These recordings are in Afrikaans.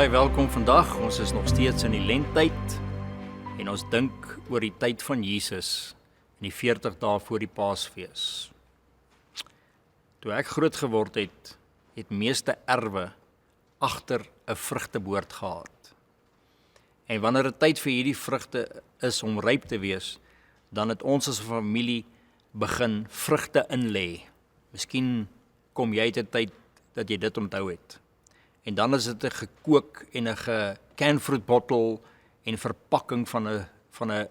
Baie welkom vandag. Ons is nog steeds in die lenttyd en ons dink oor die tyd van Jesus in die 40 dae voor die Paasfees. Toe ek groot geword het, het meeste erwe agter 'n vrugteboord gehad. En wanneer dit tyd vir hierdie vrugte is om ryp te wees, dan het ons as 'n familie begin vrugte inlê. Miskien kom jy uit 'n tyd dat jy dit onthou het. En dan is dit 'n gekook en 'n canfruit-bottel en verpakking van 'n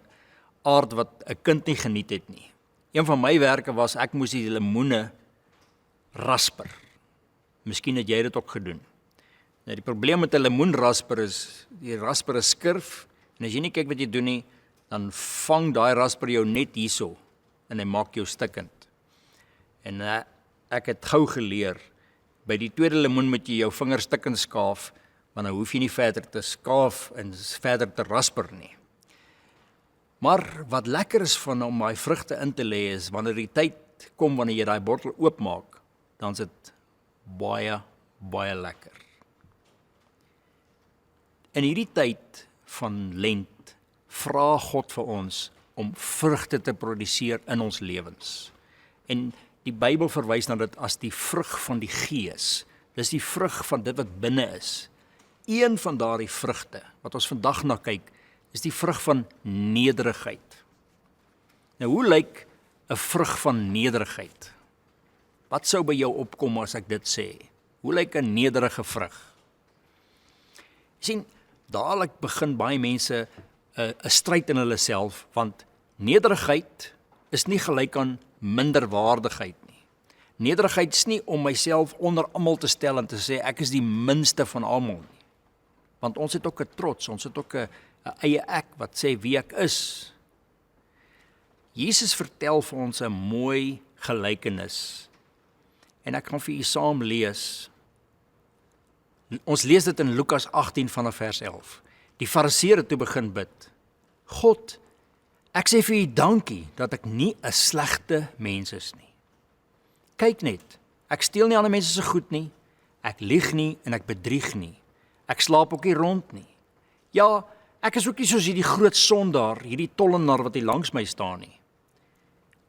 aard wat 'n kind nie geniet het nie. Een van my werke was, ek moes die lemoene rasper. Miskien het jy dit ook gedoen. Nou die probleem met 'n lemoenrasper is, die rasper is skurf, en as jy nie kyk wat jy doen nie, dan vang daai rasper jou net hierso, en hy maak jou stikkend. En ek het gou geleer, by die tweede lemoen moet jy jou vingers stikkend skaaf, want dan hoef jy nie verder te skaaf en verder te rasper nie. Maar wat lekker is van om daai vrugte in te lê is, wanneer die tyd kom wanneer jy daai bottel oopmaak, dan is dit baie, baie lekker. In hierdie tyd van lent vra God vir ons om vrugte te produseer in ons lewens. En die Bybel verwys na dit as die vrug van die Gees. Dis die vrug van dit wat binne is. Een van daardie vrugte, wat ons vandag na kyk, is die vrug van nederigheid. Nou, hoe lyk 'n vrug van nederigheid? Wat sou by jou opkom as ek dit sê? Hoe lyk 'n nederige vrug? Jy sien, dadelik begin baie mense 'n stryd in hulle self, want nederigheid is nie gelyk aan minderwaardigheid nie. Nederigheid is nie om myself onder almal te stel en te sê ek is die minste van almal nie. Want ons het ook 'n trots, ons het ook 'n eie ek wat sê wie ek is. Jesus vertel vir ons 'n mooi gelykenis. En ek gaan vir u saam lees. Ons lees dit in Lukas 18 vanaf vers 11. Die Fariseërs het toe begin bid. God, ek sê vir u dankie dat ek nie 'n slegte mens is nie. Kyk net, ek steel nie ander mense se goed nie, ek lieg nie en ek bedrieg nie. Ek slaap ook nie rond nie. Ja, ek is ook nie soos hierdie groot sondaar, hierdie tollenaar wat hier langs my staan nie.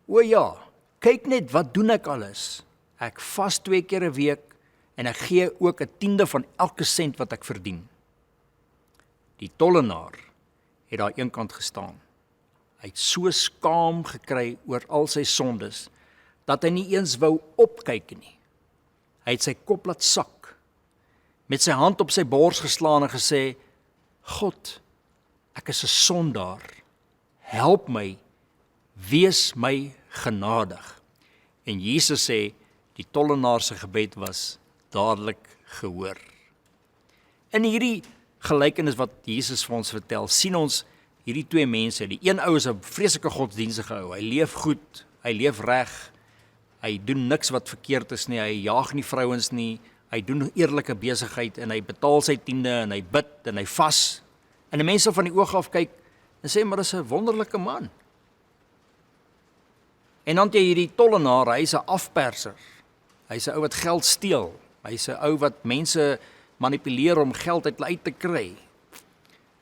O ja, kyk net wat doen ek alles. Ek vas 2 keer 'n week en ek gee ook 1/10 van elke sent wat ek verdien. Die tollenaar het daar eenkant gestaan. Hy het so skaam gekry oor al sy sondes, dat hy nie eens wou opkyk nie. Hy het sy kop laat sak, met sy hand op sy bors geslaan en gesê, God, ek is 'n sondaar, help my, wees my genadig. En Jesus sê, die tollenaar se gebed was dadelik gehoor. In hierdie gelykenis wat Jesus vir ons vertel, sien ons hierdie 2 mense. Die een ou is 'n vreeslike godsdienstige ou. Hy leef goed, hy leef reg. Hy doen niks wat verkeerd is nie. Hy jaag nie vrouens nie. Hy doen eerlike besigheid en hy betaal sy 10de en hy bid en hy vas. En die mense van die oog af kyk en sê, maar dis 'n wonderlike man. En dan het jy hierdie tollenaar, hy's 'n afperser. Hy's 'n ou wat geld steel. Hy's 'n ou wat mense manipuleer om geld uit te kry.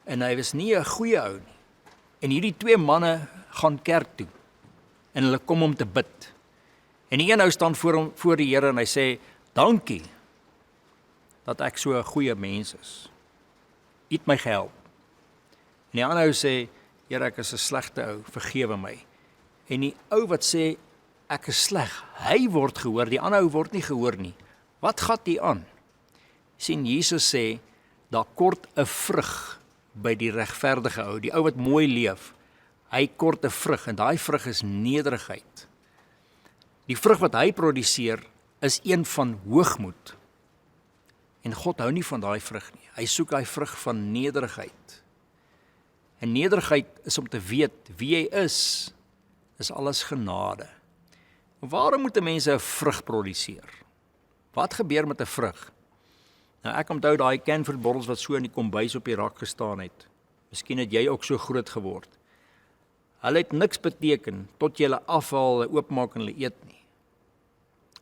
En hy was nie 'n goeie ou nie. En hierdie 2 manne gaan kerk toe. En hulle kom om te bid. En die een ou staan voor die Here en hy sê, dankie dat ek so 'n goeie mens is. U het my gehelp. En die ander ou sê, Here, ek is 'n slegte ou, vergewe my. En die ou wat sê, ek is sleg, hy word gehoor, die ander ou word nie gehoor nie. Wat gaan hier aan? Sien, Jesus sê, daar kort 'n vrug by die regverdige ou, die ou wat mooi leef. Hy kort 'n vrug en daai vrug is nederigheid. Die vrug wat hy produseer is een van hoogmoed. En God hou nie van daai vrug nie. Hy soek daai vrug van nederigheid. En nederigheid is om te weet wie jy is alles genade. Waarom moet mense 'n vrug produseer? Wat gebeur met 'n vrug? Nou ek onthou daai canfruit-bottels wat so in die kombuis op die rak gestaan het. Miskien het jy ook so groot geword. Hulle het niks beteken tot jy hulle afhaal, oopmaak en hulle eet nie.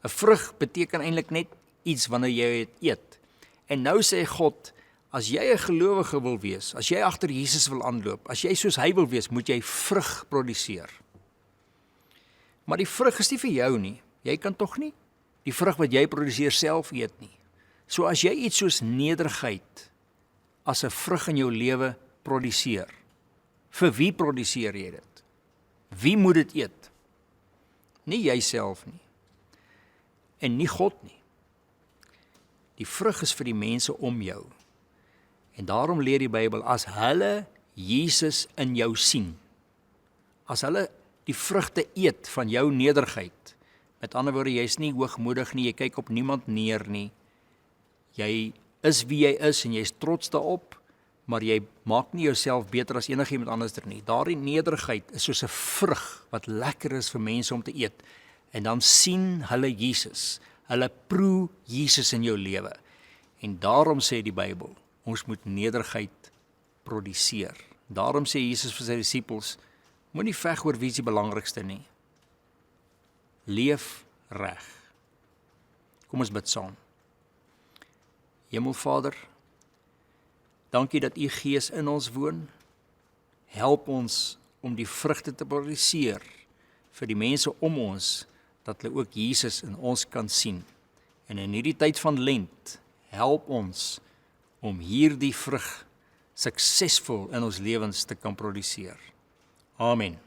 'n Vrug beteken eintlik net iets wanneer jy dit eet. En nou sê God, As jy 'n gelowige wil wees, as jy agter Jesus wil aanloop, as jy soos hy wil wees, moet jy vrug produseer. Maar die vrug is nie vir jou nie. Jy kan tog nie die vrug wat jy produseer self eet nie. So as jy iets soos nederigheid as 'n vrug in jou lewe produseer, vir wie produseer jy dit? Wie moet dit eet? Nie jouself nie. En nie God nie. Die vrug is vir die mense om jou. En daarom leer die Bybel, as hulle Jesus in jou sien, as hulle die vrugte eet van jou nederigheid, met ander woorde, jy's nie hoogmoedig nie, jy kyk op niemand neer nie, jy is wie jy is en jy's trots daarop, maar jy maak nie jouself beter as enigiemand anders nie. Daardie nederigheid is soos 'n vrug wat lekker is vir mense om te eet. En dan sien hulle Jesus, hulle proe Jesus in jou lewe. En daarom sê die Bybel, ons moet nederigheid produseer. Daarom sê Jesus vir sy disippels, moenie veg oor wie is die belangrikste nie. Leef reg. Kom ons bid saam. Hemelvader, dankie dat U Gees in ons woon. Help ons om die vrugte te produseer vir die mense om ons, dat hulle ook Jesus in ons kan sien. En in hierdie tyd van lent, help ons om hierdie vrug suksesvol in ons lewens te kan produseer. Amen.